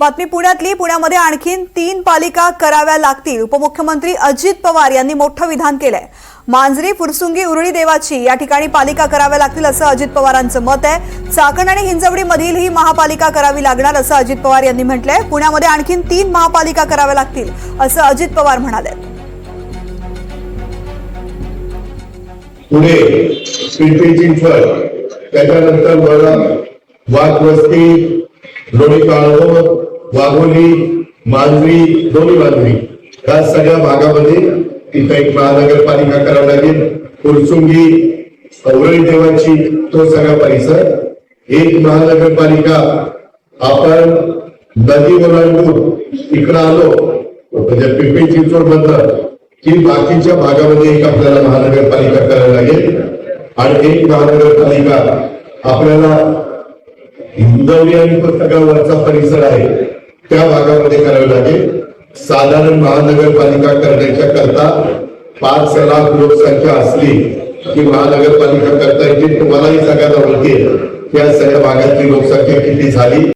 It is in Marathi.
बातमी पुण्यातली। पुण्यामध्ये आणखीन 3 पालिका कराव्या लागतील। उपमुख्यमंत्री अजित पवार यांनी मोठं विधान केलंय। मांजरी, फुरसुंगी, उरुळी देवाची या ठिकाणी पालिका कराव्या लागतील असं अजित पवारांचं मत आहे। चाकण आणि हिंजवडी मधील ही महापालिका करावी लागणार असं अजित पवार यांनी म्हटलंय। पुण्यामध्ये आणखीन 3 महापालिका कराव्या लागतील असं अजित पवार म्हणाले। पुणे, पिंपरी चिंचवड, त्याच्यानंतर वाघवस्ती, लोणी काळवड, वाघोली, मांजरी, दोन्ही मांजरी या सगळ्या भागामध्ये तिथं एक महानगरपालिका करावी लागेल। फुरसुंगी, उरुळी देवाची तो सगळा परिसर एक महानगरपालिका। आपण नदी ओलांडून इकडं आलो म्हणजे पिंपरी चिंचवड मधलं की बाकीच्या भागामध्ये एक आपल्याला महानगरपालिका करावी लागेल आणि एक महानगरपालिका आपल्याला हिंजवडी आणि सगळा वरचा परिसर आहे त्या भागामध्ये करावी लागेल। साधारण महानगरपालिका करण्याच्या करता 5 लाख लोकसंख्या असली की महानगरपालिका करता येईल। तुम्हालाही सगळ्यांना माहिती आहे त्या सगळ्या भागातली लोकसंख्या किती झाली।